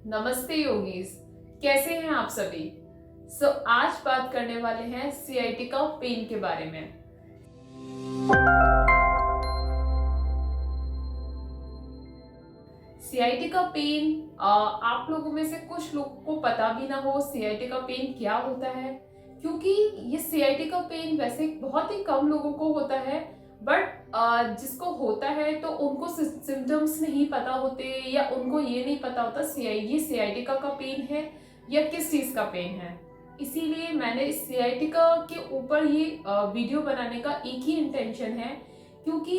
नमस्ते योगीज, कैसे हैं आप सभी। आज बात करने वाले हैं सियाटिका पेन के बारे में। सियाटिका पेन आप लोगों में से कुछ लोगों को पता भी ना हो सियाटिका पेन क्या होता है, क्योंकि ये सियाटिका पेन वैसे बहुत ही कम लोगों को होता है। बट जिसको होता है तो उनको सिम्टम्स नहीं पता होते, या उनको ये नहीं पता होता ये सियाटिका का पेन है या किस चीज़ का पेन है। इसीलिए मैंने सियाटिका के ऊपर ये वीडियो बनाने का एक ही इंटेंशन है, क्योंकि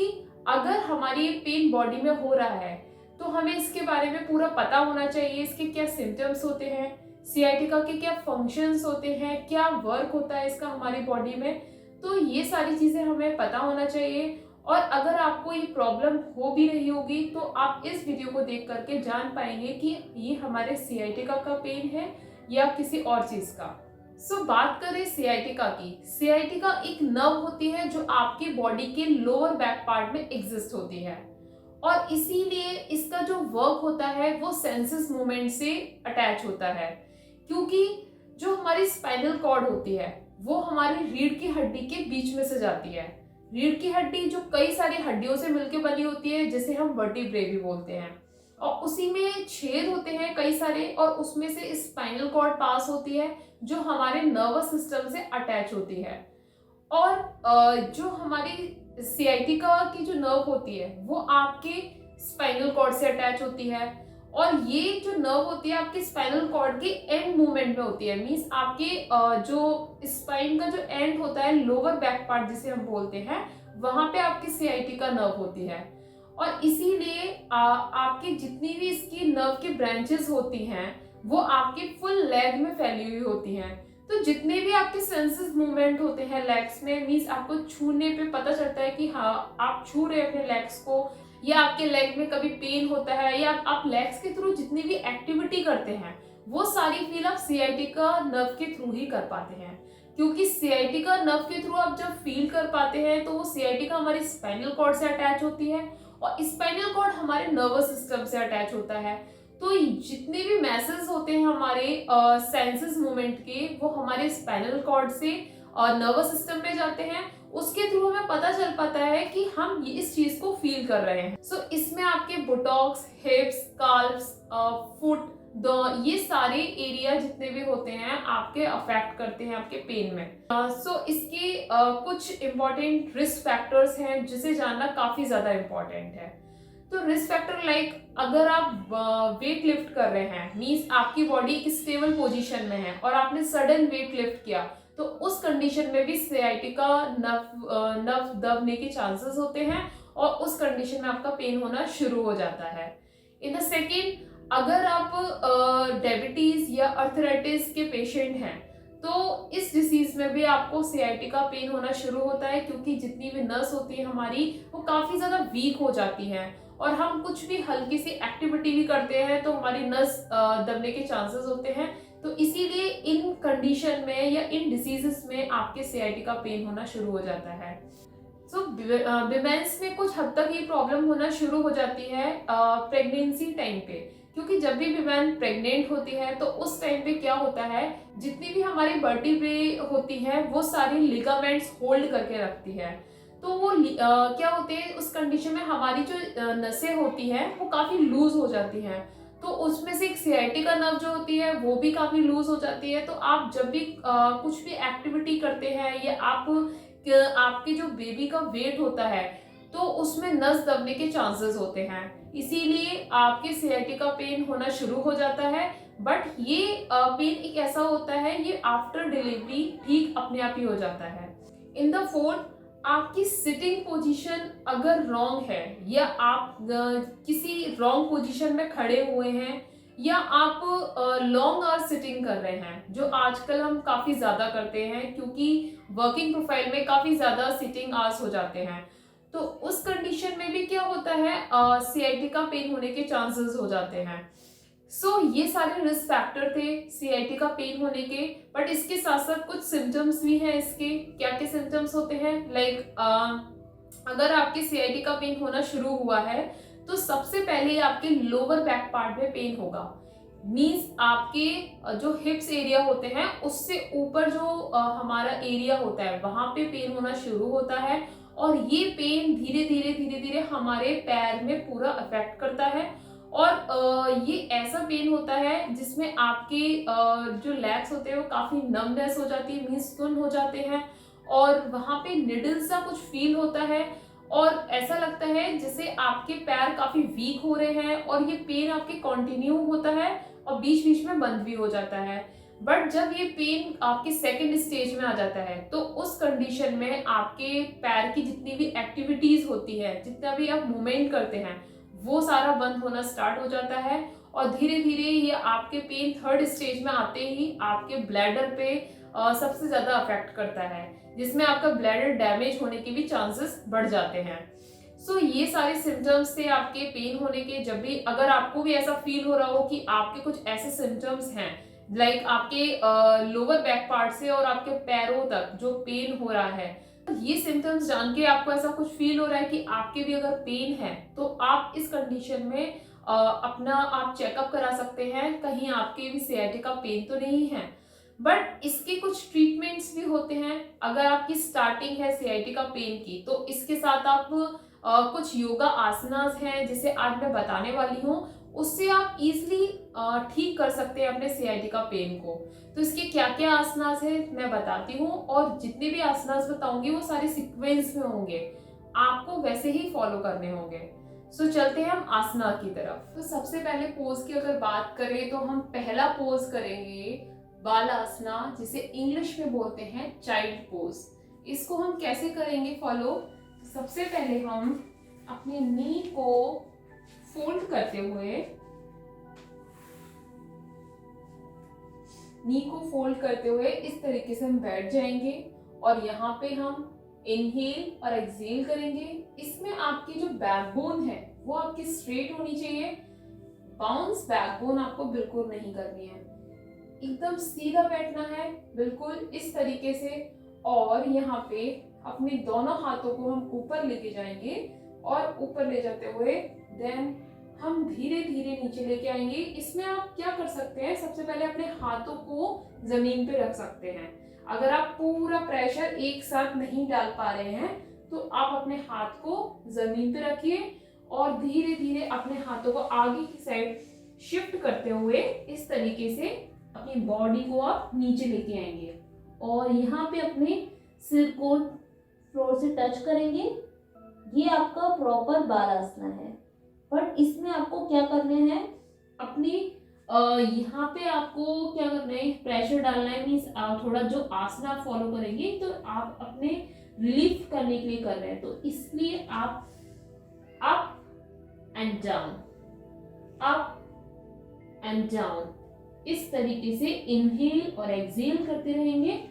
अगर हमारी पेन बॉडी में हो रहा है तो हमें इसके बारे में पूरा पता होना चाहिए। इसके क्या सिम्टम्स होते हैं, सियाटिका के क्या फंक्शंस होते हैं, क्या वर्क होता है इसका हमारी बॉडी में, तो ये सारी चीज़ें हमें पता होना चाहिए। और अगर आपको ये प्रॉब्लम हो भी रही होगी तो आप इस वीडियो को देख करके जान पाएंगे कि ये हमारे सियाटिका का पेन है या किसी और चीज़ का। बात करें सियाटिका की। सियाटिका एक नर्व होती है जो आपकी बॉडी के लोअर बैक पार्ट में एग्जिस्ट होती है, और इसीलिए इसका जो वर्क होता है वो सेंसस मूवमेंट से अटैच होता है। क्योंकि जो हमारी स्पाइनल कॉर्ड होती है वो हमारी रीढ़ की हड्डी के बीच में से जाती है। रीढ़ की हड्डी जो कई सारी हड्डियों से मिलकर बनी होती है, जिसे हम वर्टिब्रे भी बोलते हैं, और उसी में छेद होते हैं कई सारे, और उसमें से स्पाइनल कॉर्ड पास होती है जो हमारे नर्वस सिस्टम से अटैच होती है। और जो हमारी सियाटिका की जो नर्व होती है वो आपके स्पाइनल कॉर्ड से अटैच होती है, और ये जो नर्व होती है आपके स्पाइनल कॉर्ड के एंड मूवमेंट में होती है। मींस आपके जो स्पाइन का जो एंड होता है, लोअर बैक पार्ट जिसे हम बोलते हैं, वहां पे आपकी सियाटिका नर्व होती है। और इसीलिए आपकी जितनी भी इसकी नर्व की ब्रांचेस होती हैं वो आपके फुल लेग में फैली हुई होती हैं। तो जितने भी आपके सेंसेस मूवमेंट होते हैं लेग्स में, मींस आपको छूने पे पता चलता है कि हाँ आप छू रहे हैं अपने लेग्स को, या आपके लेग में कभी पेन होता है, या आप लेग्स के थ्रू जितनी भी एक्टिविटी करते हैं वो सारी फील आप सियाटिका नर्व के थ्रू ही कर पाते हैं। क्योंकि सियाटिका नर्व के थ्रू आप जब फील कर पाते हैं तो वो सियाटिका हमारी स्पाइनल कॉर्ड से अटैच होती है, और स्पाइनल कॉर्ड हमारे नर्वस सिस्टम से अटैच होता है। तो जितने भी मैसेज होते हैं हमारे सेंसेस मूवमेंट के, वो हमारे स्पाइनल कॉर्ड से और नर्वस सिस्टम में जाते हैं। उसके थ्रू हमें पता चल पाता है कि हम ये इस चीज को फील कर रहे हैं। इसमें आपके बुटॉक्स, हिप्स, काल्व्स, फुट, ये सारे एरिया जितने भी होते हैं आपके अफेक्ट करते हैं आपके पेन में। इसके कुछ इंपॉर्टेंट रिस्क फैक्टर्स हैं जिसे जानना काफी ज्यादा इंपॉर्टेंट है। तो रिस्क फैक्टर लाइक, अगर आप वेट लिफ्ट कर रहे हैं, मींस आपकी बॉडी एक स्टेबल पोजीशन में है और आपने सडन वेट लिफ्ट किया, तो उस कंडीशन में भी सियाटिका नर्व दबने के चांसेस होते हैं, और उस कंडीशन में आपका पेन होना शुरू हो जाता है। इन द सेकेंड, अगर आप डायबिटीज या अर्थराइटिस के पेशेंट हैं तो इस डिसीज में भी आपको सियाटिका पेन होना शुरू होता है, क्योंकि जितनी भी नस होती है हमारी वो काफी ज्यादा वीक हो जाती है, और हम कुछ भी हल्की सी एक्टिविटी भी करते हैं तो हमारी नस दबने के चांसेस होते हैं। तो इसीलिए इन कंडीशन में या इन डिसीजेस में आपके सियाटिका पेन होना शुरू हो जाता है। विमेंस में कुछ हद तक ये प्रॉब्लम होना शुरू हो जाती है प्रेगनेंसी टाइम पे, क्योंकि जब भी विमेन प्रेग्नेंट होती है तो उस टाइम पे क्या होता है, जितनी भी हमारी वर्टिब्रे होती है वो सारी लिगामेंट्स होल्ड करके रखती है। तो वो क्या होते हैं, उस कंडीशन में हमारी जो नसें होती हैं वो काफी लूज हो जाती हैं, तो उसमें से एक सियाटिका नर्व जो होती है वो भी काफी लूज हो जाती है। तो आप जब भी कुछ भी एक्टिविटी करते हैं, या आपके जो बेबी का वेट होता है तो उसमें नस दबने के चांसेस होते हैं, इसीलिए आपके सियाटिका पेन होना शुरू हो जाता है। बट ये पेन एक ऐसा होता है, ये आफ्टर डिलीवरी ठीक अपने आप ही हो जाता है। इन द फोर्थ, आपकी सिटिंग पोजीशन अगर रॉन्ग है, या आप किसी रॉन्ग पोजीशन में खड़े हुए हैं, या आप लॉन्ग आवर सिटिंग कर रहे हैं, जो आजकल हम काफी ज्यादा करते हैं क्योंकि वर्किंग प्रोफाइल में काफी ज्यादा सिटिंग आवर्स हो जाते हैं, तो उस कंडीशन में भी क्या होता है, सियाटिका पेन होने के चांसेस हो जाते हैं। ये सारे रिस्क फैक्टर थे सियाटिका पेन होने के। बट इसके साथ साथ कुछ सिम्टम्स भी हैं इसके। क्या क्या सिम्टम्स होते हैं, लाइक अगर आपके सियाटिका पेन होना शुरू हुआ है तो सबसे पहले आपके लोअर बैक पार्ट में पेन होगा। मीन्स आपके जो हिप्स एरिया होते हैं उससे ऊपर जो हमारा एरिया होता है वहां पे पेन होना शुरू होता है, और ये पेन धीरे धीरे हमारे पैर में पूरा अफेक्ट करता है। और ये ऐसा पेन होता है जिसमें आपके जो लेग्स होते हैं वो काफी नमनेस हो जाती है, मीन्स सुन्न हो जाते हैं, और वहां पे निडल सा कुछ फील होता है, और ऐसा लगता है जैसे आपके पैर काफी वीक हो रहे हैं, और ये पेन आपके कंटिन्यू होता है और बीच बीच में बंद भी हो जाता है। बट जब ये पेन आपके सेकंड स्टेज में आ जाता है तो उस कंडीशन में आपके पैर की जितनी भी एक्टिविटीज होती है, जितना भी आप मूवमेंट करते हैं, वो सारा बंद होना स्टार्ट हो जाता है। और धीरे धीरे ये आपके पेन थर्ड स्टेज में आते ही आपके ब्लैडर पे सबसे ज्यादा अफेक्ट करता है, जिसमें आपका ब्लैडर डैमेज होने के भी चांसेस बढ़ जाते हैं। सो ये सारे सिम्टम्स थे आपके पेन होने के। जब भी अगर आपको भी ऐसा फील हो रहा हो कि आपके कुछ ऐसे सिम्टम्स हैं, लाइक आपके लोअर बैक पार्ट से और आपके पैरों तक जो पेन हो रहा है, ये सिम्टम्स जान के आपको ऐसा कुछ फील हो रहा है कि आपके भी अगर पेन है, तो आप इस कंडीशन में अपना आप चेकअप करा सकते हैं, कहीं आपके भी सियाटिका पेन तो नहीं है। बट इसके कुछ ट्रीटमेंट्स भी होते हैं। अगर आपकी स्टार्टिंग है सियाटिका पेन की, तो इसके साथ आप कुछ योगा आसनास हैं जिसे आज मैं बताने वाली हूँ, उससे आप इजीली ठीक कर सकते हैं अपने सियाटिका पेन को। तो इसके क्या क्या आसनास है मैं बताती हूँ, और जितने भी आसनास बताऊंगी वो सारे सीक्वेंस में होंगे, आपको वैसे ही फॉलो करने होंगे। सो चलते हैं हम आसना की तरफ। तो सबसे पहले पोज की अगर बात करें तो हम पहला पोज करेंगे बालासना, जिसे इंग्लिश में बोलते हैं चाइल्ड पोज। इसको हम कैसे करेंगे फॉलो? सबसे पहले हम अपने नी को फोल्ड करते हुए, नी को फोल्ड करते हुए इस तरीके से हम बैठ जाएंगे, और यहाँ पे हम इनहेल और एक्सहेल करेंगे। इसमें आपकी जो बैकबोन है वो आपकी स्ट्रेट होनी चाहिए, बाउंस बैकबोन आपको बिल्कुल नहीं करनी है, एकदम सीधा बैठना है बिल्कुल इस तरीके से। और यहाँ पे अपने दोनों हाथों को हम ऊपर लेके जाएंगे, और ऊपर ले जाते हुए देन हम धीरे धीरे नीचे लेके आएंगे। इसमें आप क्या कर सकते हैं, सबसे पहले अपने हाथों को जमीन पे रख सकते हैं। अगर आप पूरा प्रेशर एक साथ नहीं डाल पा रहे हैं तो आप अपने हाथ को जमीन पे रखिए, और धीरे धीरे अपने हाथों को आगे की साइड शिफ्ट करते हुए इस तरीके से अपनी बॉडी को आप नीचे लेके आएंगे, और यहाँ पे अपने सिर को फ्लोर से टच करेंगे। ये आपका प्रॉपर बालासना है। बट इसमें आपको क्या करना है, अपनी यहाँ पे आपको क्या करना है, प्रेशर डालना है। मीन्स थोड़ा जो आसना आप फॉलो करेंगे तो आप अपने रिलीफ करने के लिए कर रहे हैं, तो इसलिए आप up and down, up and down इस तरीके से इनहेल और एक्सहेल करते रहेंगे,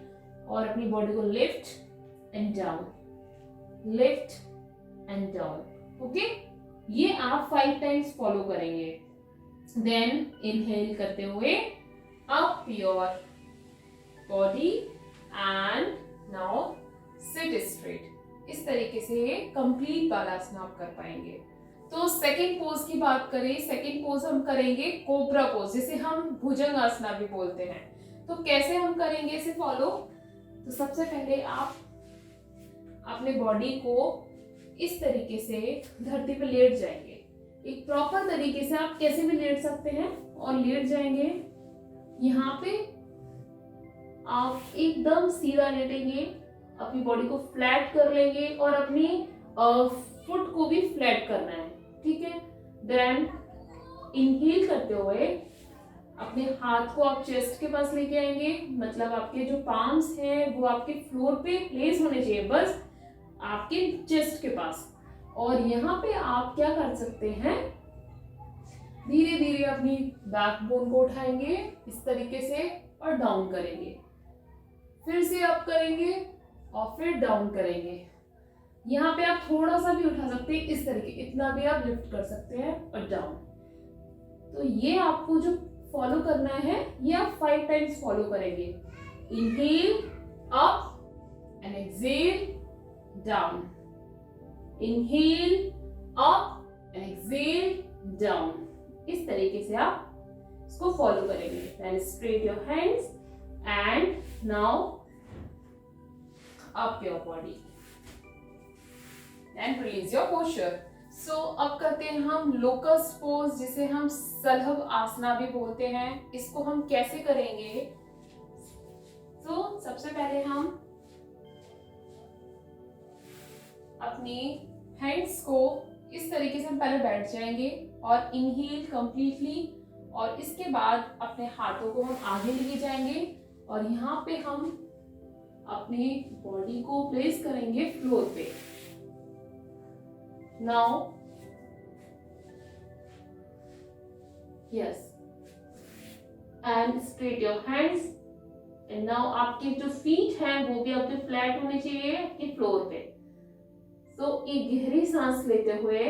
और अपनी बॉडी को lift and down, lift and down. Okay, ये आप 5 टाइम्स फॉलो करेंगे। देन इनहेल करते हुए up your body and now sit straight. इस तरीके से ये कंप्लीट बालासना आप कर पाएंगे। तो सेकंड पोज की बात करें, सेकंड पोज हम करेंगे कोबरा पोज, जिसे हम भुजंग आसना भी बोलते हैं। तो कैसे हम करेंगे इसे फॉलो? तो सबसे पहले आप अपने बॉडी को इस तरीके से धरती पर लेट जाएंगे। एक प्रॉपर तरीके से आप कैसे भी लेट सकते हैं, और लेट जाएंगे। यहाँ पे आप एकदम सीधा लेटेंगे, अपनी बॉडी को फ्लैट कर लेंगे, और अपनी फुट को भी फ्लैट करना है, ठीक है। देन इनहेल करते हुए अपने हाथ को आप चेस्ट के पास लेके आएंगे, मतलब आपके जो पाम्स हैं वो आपके फ्लोर पे प्लेस होने चाहिए, बस आपके चेस्ट के पास। और यहाँ पे आप क्या कर सकते हैं, धीरे धीरे अपनी बैकबोन को उठाएंगे इस तरीके से और डाउन करेंगे, फिर से अप करेंगे और फिर डाउन करेंगे। यहाँ पे आप थोड़ा सा भी उठा सकते हैं इस तरीके, इतना भी आप लिफ्ट कर सकते हैं और डाउन। तो ये आपको जो फॉलो करना है ये आप 5 टाइम्स फॉलो करेंगे। Inhale up and exhale down, inhale up and exhale down, इस तरीके से आप इसको फॉलो करेंगे। Then straight your hands and now up your body and release your posture. So अब करते हैं हम लोकस पोज, जिसे हम सलभ आसना भी बोलते हैं। इसको हम कैसे करेंगे? सबसे पहले हम अपनी हैंड्स को इस तरीके से हम पहले बैठ जाएंगे और इनहेल कंप्लीटली, और इसके बाद अपने हाथों को हम आगे लेके जाएंगे और यहाँ पे हम अपनी बॉडी को प्लेस करेंगे फ्लोर पे। Now yes, and straight your hands and now आपके जो फीट हैं वो भी आपके फ्लैट होने चाहिए आपके फ्लोर पे। सो एक गहरी सांस लेते हुए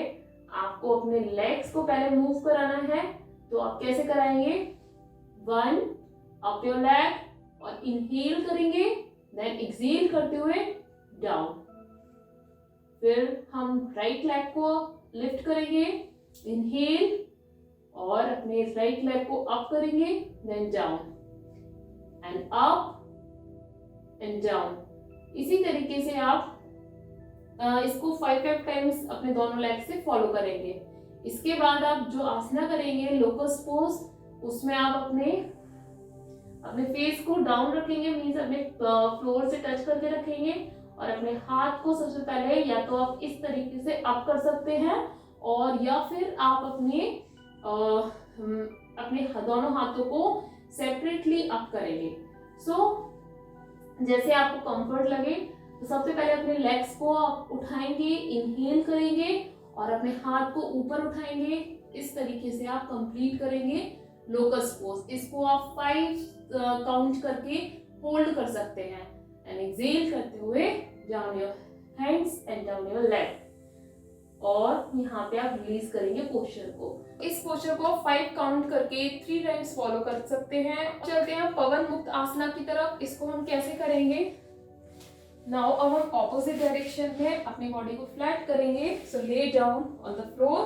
आपको अपने लेग्स को पहले मूव कराना है। तो आप कैसे कराएंगे? 1 अप योर लेग और इनहेल करेंगे, देन एक्सहेल करते हुए डाउन। फिर हम राइट लेग को लिफ्ट करेंगे, इनहेल, और अपने राइट लेग को अप करेंगे, then down and up and down. इसी तरीके से आप इसको 5 टाइम्स अपने दोनों लेग से फॉलो करेंगे। इसके बाद आप जो आसना करेंगे लोकस पोज, उसमें आप अपने फेस को डाउन रखेंगे, मीन्स अपने फ्लोर से टच करके रखेंगे, और अपने हाथ को सबसे पहले या तो आप इस तरीके से अप कर सकते हैं, और या फिर आप अपने दोनों हाथों को सेपरेटली अप करेंगे। जैसे आपको कंफर्ट लगे। तो सबसे पहले अपने लेग्स को आप उठाएंगे, इनहेल करेंगे और अपने हाथ को ऊपर उठाएंगे। इस तरीके से आप कंप्लीट करेंगे लोकस पोज। इसको आप 5 काउंट करके होल्ड कर सकते हैं एंड एक्सहेल करते हुए down your hands and down your leg, और यहाँ पे आप रिलीज करेंगे पोस्चर को। इस पोस्चर को 5 काउंट करके 3 टाइम्स फॉलो कर सकते हैं। चलते हैं पवन मुक्त आसना की तरफ। इसको हम कैसे करेंगे? नाउ अब हम ऑपोजिट डायरेक्शन में अपनी बॉडी को फ्लैट करेंगे। So lay down on the floor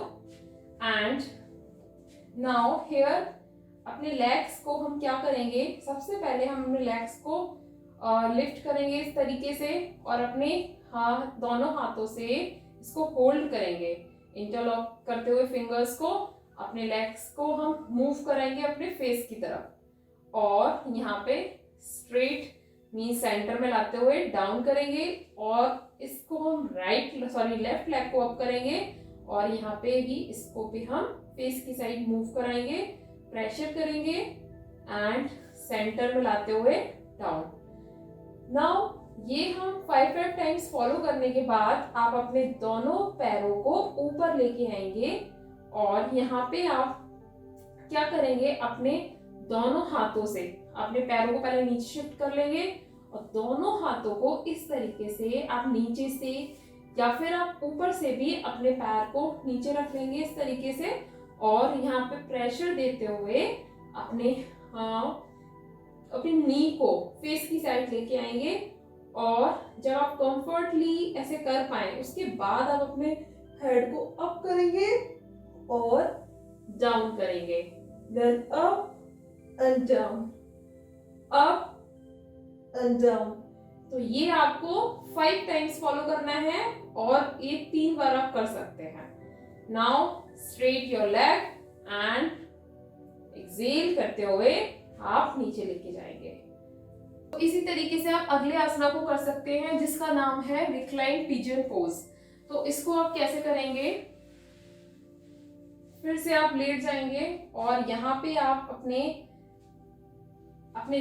and now here अपने लेग्स को हम क्या करेंगे? सबसे पहले हम अपने लेग्स को लिफ्ट करेंगे इस तरीके से, और अपने दोनों हाथों से इसको होल्ड करेंगे, इंटरलॉक करते हुए फिंगर्स को। अपने लेग्स को हम मूव कराएंगे अपने फेस की तरफ, और यहाँ पे स्ट्रेट नी सेंटर में लाते हुए डाउन करेंगे, और इसको हम लेफ्ट लेग को अप करेंगे, और यहाँ पे भी इसको भी हम फेस की साइड मूव कराएंगे, प्रेशर करेंगे एंड सेंटर में लाते हुए डाउन। नाउ ये हम 5 टाइम्स फॉलो करने के बाद आप अपने दोनों पैरों को ऊपर लेके आएंगे, और यहाँ पे आप क्या करेंगे? अपने दोनों हाथों से अपने पैरों को पहले नीचे शिफ्ट कर लेंगे, और दोनों हाथों को इस तरीके से आप नीचे से या फिर आप ऊपर से भी अपने पैर को नीचे रख लेंगे इस तरीके से, और यहाँ पे प्रेशर देते हुए अपनी नी को फेस की साइड लेके आएंगे, और जब आप कंफर्टली ऐसे कर पाए उसके बाद आप अपने हेड को अप करेंगे और डाउन करेंगे, then up and down, up and down. तो ये आपको 5 टाइम्स फॉलो करना है, और ये 3 बार आप कर सकते हैं। Now straight your leg and exhale करते हुए आप नीचे लेके जाएंगे। तो इसी तरीके से आप अगले आसना को कर सकते हैं, जिसका नाम है रिक्लाइन पिजन पोज। तो इसको आप कैसे करेंगे? फिर से आप लेट जाएंगे, और यहाँ पे आप अपने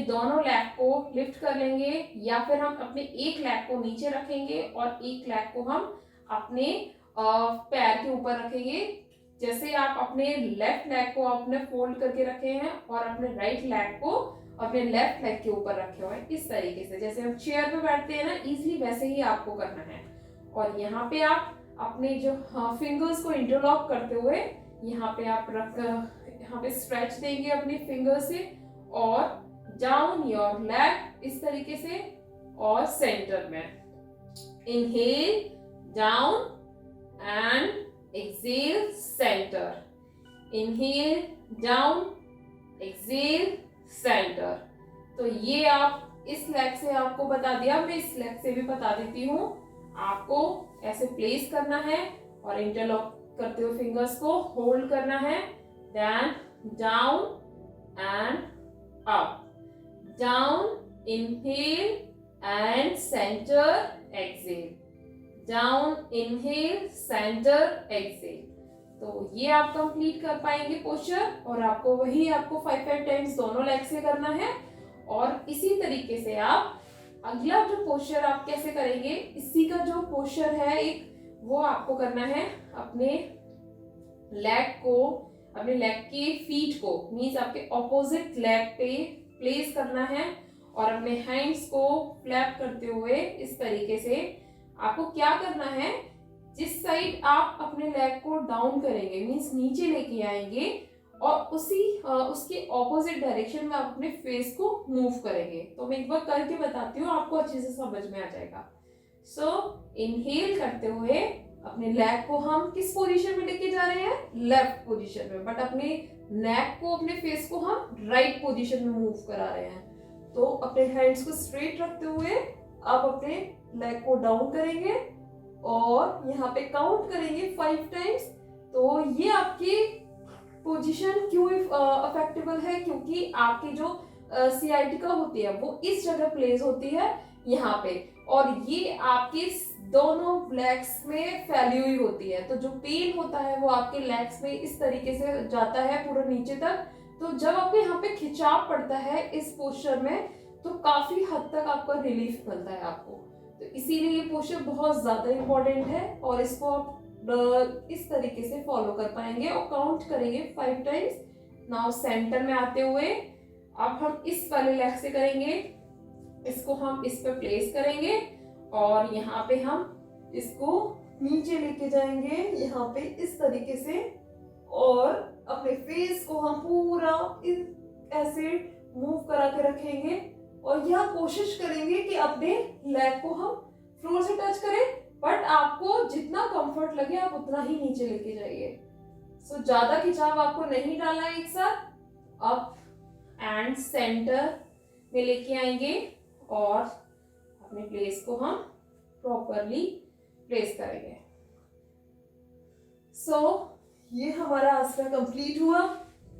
दोनों लेग को लिफ्ट कर लेंगे, या फिर हम अपने एक लेग को नीचे रखेंगे और एक लेग को हम अपने पैर के ऊपर रखेंगे। जैसे आप अपने लेफ्ट लेग को आपने फोल्ड करके रखे हैं और अपने राइट लेग को अपने लेफ्ट लेग के ऊपर रखे हुए हैं, इस तरीके से जैसे हम चेयर पे बैठते हैं ना, इजीली वैसे ही आपको करना है। और यहाँ पे आप अपने जो फिंगर्स को इंटरलॉक करते हुए यहाँ पे आप यहाँ पे स्ट्रेच देंगे अपने फिंगर से, और डाउन योर लेग इस तरीके से, और सेंटर में inhale down and exhale centre, inhale down exhale, centre. तो ये आप इस लेग से आपको बता दिया, मैं इस लेग से भी बता देती हूँ। आपको ऐसे प्लेस करना है और इंटरलॉक करते हुए फिंगर्स को होल्ड करना है, then down and up, down, inhale and centre, exhale, down, inhale, centre, exhale. तो ये आप कंप्लीट कर पाएंगे पोस्चर, और आपको वही आपको 5 टाइम्स दोनों लेग से करना है। और इसी तरीके से आप अगला जो पोस्चर आप कैसे करेंगे, इसी का जो पोस्चर है एक, वो आपको करना है अपने लेग को, अपने लेग के फीट को, मींस आपके ऑपोजिट लेग पे प्लेस करना है, और अपने हैंड्स को फ्लैप करते हुए इस तरीके से आपको क्या करना है, जिस साइड आप अपने लेग को डाउन करेंगे मींस नीचे लेके आएंगे, और उसके ऑपोजिट डायरेक्शन में आप अपने फेस को मूव करेंगे। तो मैं एक बार करके बताती हूँ, आपको अच्छे से समझ में आ जाएगा। सो इनहेल करते हुए अपने लेग को हम किस पोजीशन में लेके जा रहे हैं, लेफ्ट पोजीशन में, बट अपने नेक को, अपने फेस को हम राइट पोजीशन में मूव करा रहे हैं। तो अपने हैंड्स को स्ट्रेट रखते हुए आप अपने लेग को डाउन करेंगे और यहाँ पे काउंट करेंगे 5 टाइम्स। तो ये आपकी पोजीशन क्यों अफेक्टेबल है, क्योंकि आपकी जो सियाटिका होती है वो इस जगह प्लेस होती है यहाँ पे, और ये आपके दोनों लेग्स में फैली हुई होती है। तो जो पेन होता है वो आपके लेग्स में इस तरीके से जाता है पूरा नीचे तक। तो जब आपको यहाँ पे खिंचाव पड़ता है इस पोस्चर में, तो काफी हद तक आपका रिलीफ मिलता है आपको। तो इसीलिए ये पोस्चर बहुत ज्यादा इंपॉर्टेंट है, और इसको आप इस तरीके से फॉलो कर पाएंगे और काउंट करेंगे 5 टाइम्स। नाउ सेंटर में आते हुए अब हम इस वाले लेग से करेंगे, इसको हम इस पे प्लेस करेंगे और यहाँ पे हम इसको नीचे लेके जाएंगे यहाँ पे इस तरीके से, और अपने फेस को हम पूरा ऐसे मूव करा के रखेंगे, और यह कोशिश करेंगे कि अपने लेग को हम फ्लोर से टच करें, बट आपको जितना कंफर्ट लगे आप उतना ही नीचे लेके जाइए। सो ज्यादा खिंचाव आपको नहीं डालना है एक साथ। अप एंड सेंटर में लेके आएंगे और अपने प्लेस को हम प्रॉपरली प्लेस करेंगे। सो ये हमारा आसना कंप्लीट हुआ।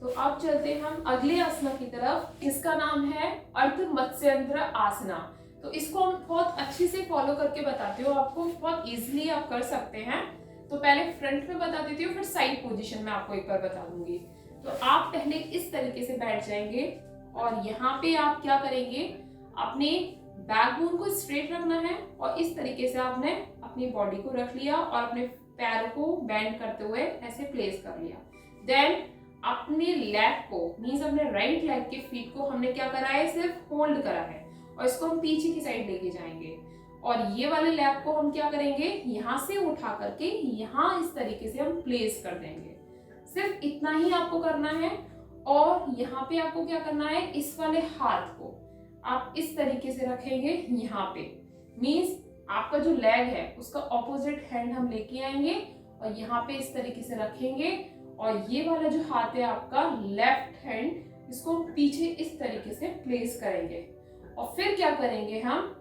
तो अब चलते हैं हम अगले आसना की तरफ। इसका नाम है अर्ध मत्स्यंत्र आसना। तो इसको हम बहुत अच्छे से फॉलो करके बताती हूँ आपको, बहुत इजीली आप कर सकते हैं। तो पहले फ्रंट में बता देती हूँ, फिर साइड पोजीशन में आपको एक बार बता दूंगी। तो आप पहले इस तरीके से बैठ जाएंगे और यहाँ पे आप क्या करेंगे, अपने बैकबोन को स्ट्रेट रखना है और इस तरीके से आपने अपनी बॉडी को रख लिया और अपने पैरों को बेंड करते हुए ऐसे प्लेस कर लिया। देन अपने लेग को, मींस अपने राइट लेग के फीट को हमने क्या करा है, सिर्फ होल्ड करा है और इसको हम पीछे की साइड लेके जाएंगे। और ये वाले लेग को हम क्या करेंगे, यहाँ से उठा करके यहाँ इस तरीके से हम प्लेस कर देंगे। सिर्फ इतना ही आपको करना है। और यहाँ पे आपको क्या करना है, इस वाले हाथ को आप इस तरीके से रखेंगे यहाँ पे, मींस आपका जो लेग है उसका ऑपोजिट हैंड हम लेके आएंगे और यहाँ पे इस तरीके से रखेंगे, और ये वाला जो हाथ है आपका लेफ्ट हैंड, इसको हम पीछे इस तरीके से प्लेस करेंगे। और फिर क्या करेंगे हम,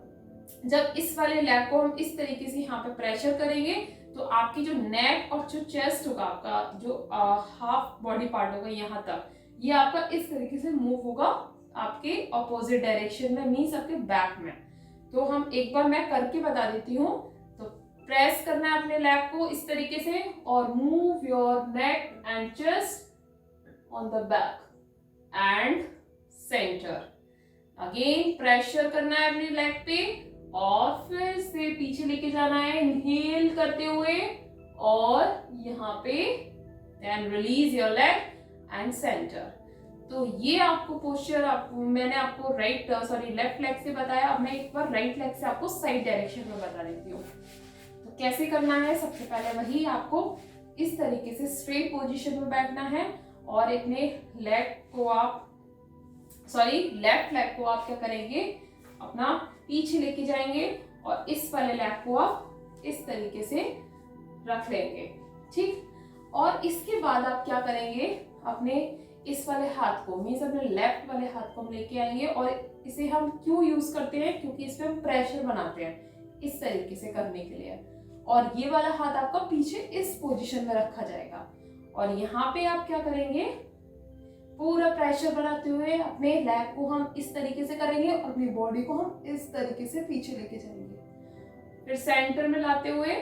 जब इस वाले लेग को हम इस तरीके से यहाँ पे प्रेशर करेंगे तो आपकी जो नेक और जो चेस्ट होगा, आपका जो हाफ बॉडी पार्ट होगा यहाँ तक, ये आपका इस तरीके से मूव होगा आपके ऑपोजिट डायरेक्शन में, मींस आपके बैक में। तो हम एक बार मैं करके बता देती हूँ। तो प्रेस करना है अपने लेग को इस तरीके से और move your neck and chest on the back and centre. Again pressure करना है अपने लेग पे और फिर से पीछे लेके जाना है, इनहेल करते हुए और यहाँ पे then release your leg and centre. तो ये आपको पोस्चर मैंने आपको लेफ्ट लेग से बताया। अब मैं एक बार राइट लेग से आपको साइड डायरेक्शन में बता देती हूँ। तो कैसे करना है, सबसे पहले वही आपको इस तरीके से स्ट्रेट पोजीशन में बैठना है और अपने लेफ्ट लेग को आप क्या करेंगे, अपना पीछे लेके जाएंगे और इस वाले लेग को आप इस तरीके से रख लेंगे, ठीक। और इसके बाद आप क्या करेंगे, अपने इस वाले हाथ को मीन्स अपने लेफ्ट वाले हाथ को हम लेके आएंगे और इसे हम क्यों यूज करते हैं, क्योंकि इसमें हम प्रेशर बनाते हैं इस तरीके से करने के लिए। और ये वाला हाथ आपका पीछे इस पोजीशन में रखा जाएगा और यहाँ पे आप क्या करेंगे, पूरा प्रेशर बनाते हुए अपने लेग को हम इस तरीके से करेंगे और अपनी बॉडी को हम इस तरीके से पीछे लेके जाएंगे। फिर सेंटर में लाते हुए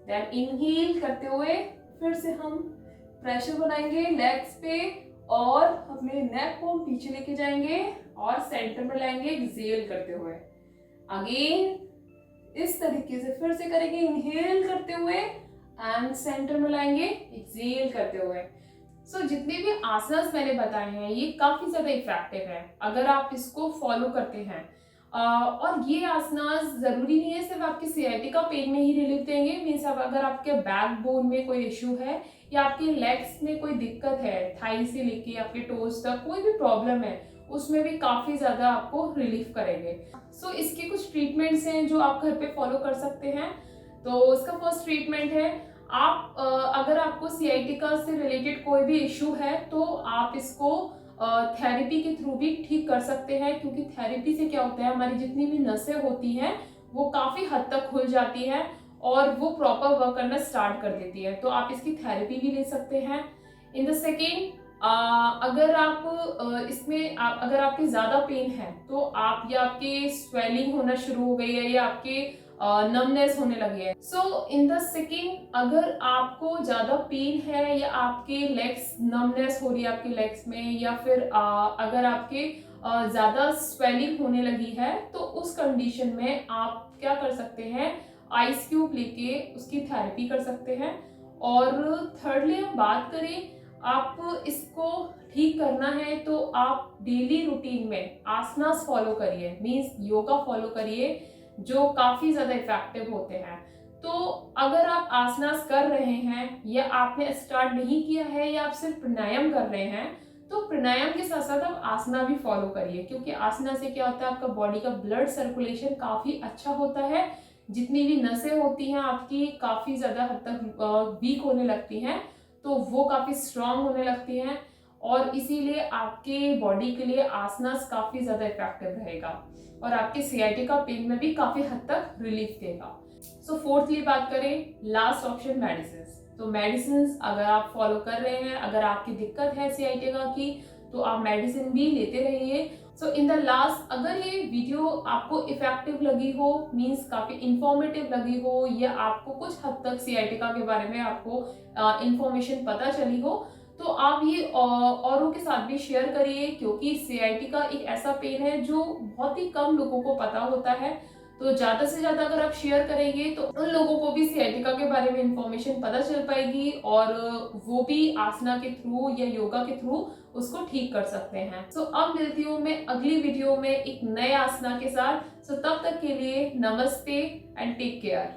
देन इनहेल करते हुए फिर से हम प्रेशर बनाएंगे लेग्स पे और अपने नेक को हम पीछे लेके जाएंगे और सेंटर में लाएंगे एक्सेल करते हुए। अगेन इस तरीके से फिर से करेंगे, इनहेल करते हुए एंड सेंटर में लाएंगे एक्सेल करते हुए। जितने भी आसनास मैंने बताए हैं ये काफी ज्यादा इफेक्टिव है अगर आप इसको फॉलो करते हैं। और ये आसनास जरूरी नहीं है सिर्फ आपके सियाटिका पेन में ही रिलीफ देंगे। मीन्स अगर आपके बैक बोन में कोई इश्यू है या आपके लेग्स में कोई दिक्कत है, थाई से लेके आपके टोज तक कोई भी प्रॉब्लम है, उसमें भी काफी ज्यादा आपको रिलीफ करेंगे। इसके कुछ ट्रीटमेंट्स हैं जो आप घर पे फॉलो कर सकते हैं। तो इसका फर्स्ट ट्रीटमेंट है, आप अगर आपको सियाटिका से रिलेटेड कोई भी इश्यू है तो आप इसको थेरेपी के थ्रू भी ठीक कर सकते हैं, क्योंकि थेरेपी से क्या होता है, हमारी जितनी भी नसें होती हैं वो काफी हद तक खुल जाती हैं और वो प्रॉपर वर्क करना स्टार्ट कर देती है। तो आप इसकी थेरेपी भी ले सकते हैं। इन द सेकेंड, अगर आप इसमें अगर आपके ज्यादा पेन है तो आप या आपके स्वेलिंग होना शुरू हो गई है या आपके नमनेस होने लगी है। इन द सेकेंड, अगर आपको ज्यादा पेन है या आपके लेग्स नमनेस हो रही है आपके लेग्स में, या फिर अगर आपके ज्यादा स्वेलिंग होने लगी है, तो उस कंडीशन में आप क्या कर सकते हैं, आइस क्यूब लेके उसकी थेरेपी कर सकते हैं। और थर्डली हम बात करें, आप इसको ठीक करना है तो आप डेली रूटीन में आसनास फॉलो करिए, मीन्स योगा फॉलो करिए, जो काफी ज्यादा इफेक्टिव होते हैं। तो अगर आप आसनास कर रहे हैं या आपने स्टार्ट नहीं किया है या आप सिर्फ प्राणायाम कर रहे हैं, तो प्राणायाम के साथ साथ आप आसना भी फॉलो करिए, क्योंकि आसना से क्या होता है, आपका बॉडी का ब्लड सर्कुलेशन काफी अच्छा होता है। जितनी भी नसें होती हैं आपकी काफी ज्यादा हद तक वीक होने लगती हैं, तो वो काफी स्ट्रांग होने लगती हैं और इसीलिए आपके बॉडी के लिए आसनास काफी ज्यादा इफेक्टिव रहेगा और आपके सियाटिका पेन में भी काफी हद तक रिलीफ देगा। फोर्थली बात करें, लास्ट ऑप्शन मेडिसिन। तो मेडिसिन अगर आप फॉलो कर रहे हैं, अगर आपकी दिक्कत है सियाटिका की, तो आप मेडिसिन भी लेते रहिए। इन द लास्ट, अगर ये वीडियो आपको इफेक्टिव लगी हो, मींस काफी इंफॉर्मेटिव लगी हो, या आपको कुछ हद तक सियाटिका के बारे में आपको इंफॉर्मेशन पता चली हो, तो आप ये औरों के साथ भी शेयर करिए, क्योंकि सियाटिका एक ऐसा पेन है जो बहुत ही कम लोगों को पता होता है। तो ज्यादा से ज्यादा अगर आप शेयर करेंगे तो उन लोगों को भी सियाटिका के बारे में इंफॉर्मेशन पता चल पाएगी और वो भी आसना के थ्रू या योगा के थ्रू उसको ठीक कर सकते हैं। अब मिलती हूँ मैं अगली वीडियो में एक नए आसना के साथ। तब तक के लिए नमस्ते एंड टेक केयर।